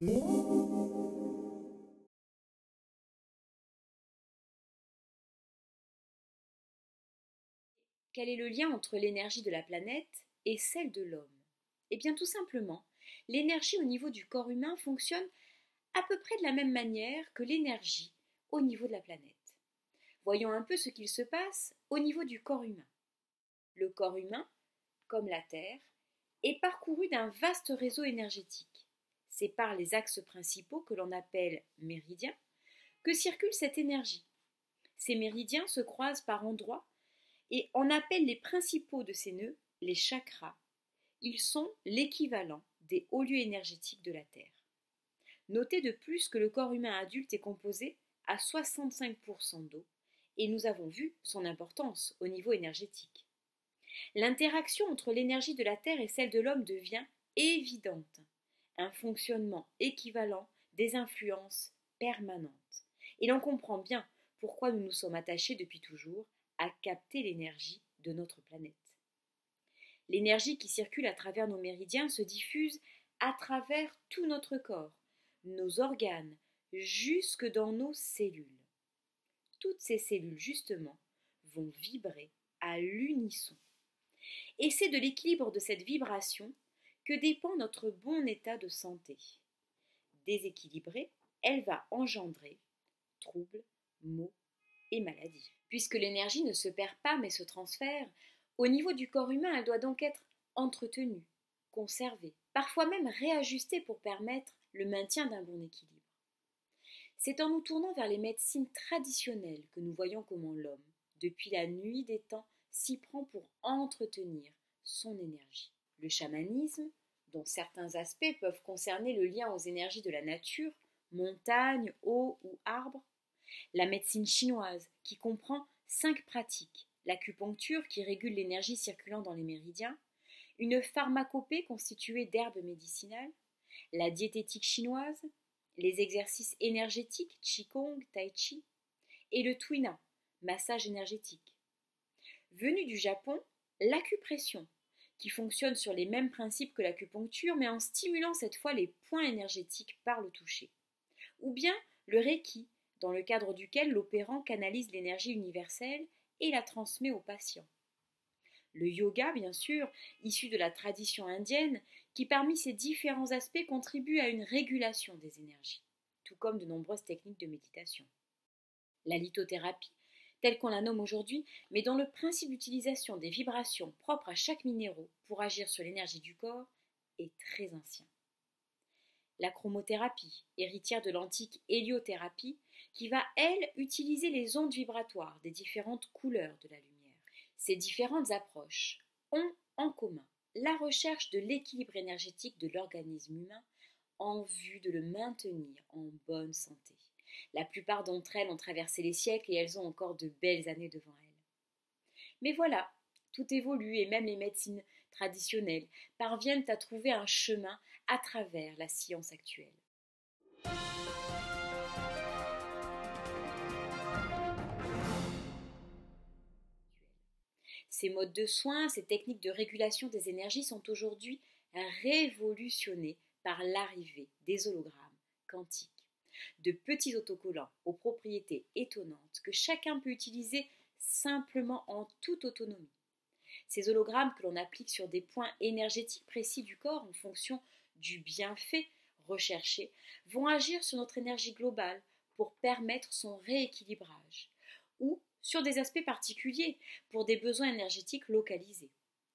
Quel est le lien entre l'énergie de la planète et celle de l'homme? Eh bien tout simplement, l'énergie au niveau du corps humain fonctionne à peu près de la même manière que l'énergie au niveau de la planète. Voyons un peu ce qu'il se passe au niveau du corps humain. Le corps humain, comme la Terre, est parcouru d'un vaste réseau énergétique. C'est par les axes principaux que l'on appelle méridiens que circule cette énergie. Ces méridiens se croisent par endroits et on appelle les principaux de ces nœuds les chakras. Ils sont l'équivalent des hauts lieux énergétiques de la Terre. Notez de plus que le corps humain adulte est composé à 65% d'eau et nous avons vu son importance au niveau énergétique. L'interaction entre l'énergie de la Terre et celle de l'homme devient évidente. Un fonctionnement équivalent, des influences permanentes. Et l'on comprend bien pourquoi nous nous sommes attachés depuis toujours à capter l'énergie de notre planète. L'énergie qui circule à travers nos méridiens se diffuse à travers tout notre corps, nos organes, jusque dans nos cellules. Toutes ces cellules, justement, vont vibrer à l'unisson. Et c'est de l'équilibre de cette vibration que dépend notre bon état de santé. Déséquilibrée, elle va engendrer troubles, maux et maladies. Puisque l'énergie ne se perd pas mais se transfère, au niveau du corps humain, elle doit donc être entretenue, conservée, parfois même réajustée pour permettre le maintien d'un bon équilibre. C'est en nous tournant vers les médecines traditionnelles que nous voyons comment l'homme, depuis la nuit des temps, s'y prend pour entretenir son énergie. Le chamanisme, dont certains aspects peuvent concerner le lien aux énergies de la nature, montagne, eau ou arbre, la médecine chinoise, qui comprend 5 pratiques, l'acupuncture qui régule l'énergie circulant dans les méridiens, une pharmacopée constituée d'herbes médicinales, la diététique chinoise, les exercices énergétiques Qigong, Tai Chi, et le Tuina, massage énergétique. Venu du Japon, l'acupression, qui fonctionne sur les mêmes principes que l'acupuncture, mais en stimulant cette fois les points énergétiques par le toucher. Ou bien le Reiki, dans le cadre duquel l'opérant canalise l'énergie universelle et la transmet au patient. Le yoga, bien sûr, issu de la tradition indienne, qui parmi ses différents aspects contribue à une régulation des énergies, tout comme de nombreuses techniques de méditation. La lithothérapie, telle qu'on la nomme aujourd'hui, mais dont le principe d'utilisation des vibrations propres à chaque minéraux pour agir sur l'énergie du corps est très ancien. La chromothérapie, héritière de l'antique héliothérapie, qui va, elle, utiliser les ondes vibratoires des différentes couleurs de la lumière. Ces différentes approches ont en commun la recherche de l'équilibre énergétique de l'organisme humain en vue de le maintenir en bonne santé. La plupart d'entre elles ont traversé les siècles et elles ont encore de belles années devant elles. Mais voilà, tout évolue et même les médecines traditionnelles parviennent à trouver un chemin à travers la science actuelle. Ces modes de soins, ces techniques de régulation des énergies sont aujourd'hui révolutionnés par l'arrivée des hologrammes quantiques, de petits autocollants aux propriétés étonnantes que chacun peut utiliser simplement en toute autonomie. Ces hologrammes que l'on applique sur des points énergétiques précis du corps en fonction du bienfait recherché vont agir sur notre énergie globale pour permettre son rééquilibrage ou sur des aspects particuliers pour des besoins énergétiques localisés.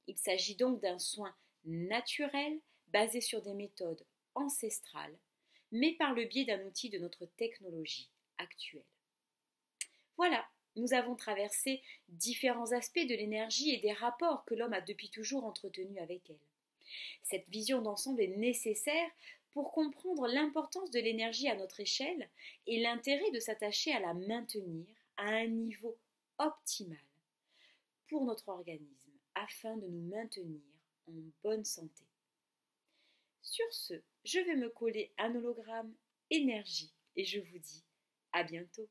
Il s'agit donc d'un soin naturel basé sur des méthodes ancestrales, mais par le biais d'un outil de notre technologie actuelle. Voilà, nous avons traversé différents aspects de l'énergie et des rapports que l'homme a depuis toujours entretenus avec elle. Cette vision d'ensemble est nécessaire pour comprendre l'importance de l'énergie à notre échelle et l'intérêt de s'attacher à la maintenir à un niveau optimal pour notre organisme afin de nous maintenir en bonne santé. Sur ce, je vais me coller un hologramme énergie et je vous dis à bientôt.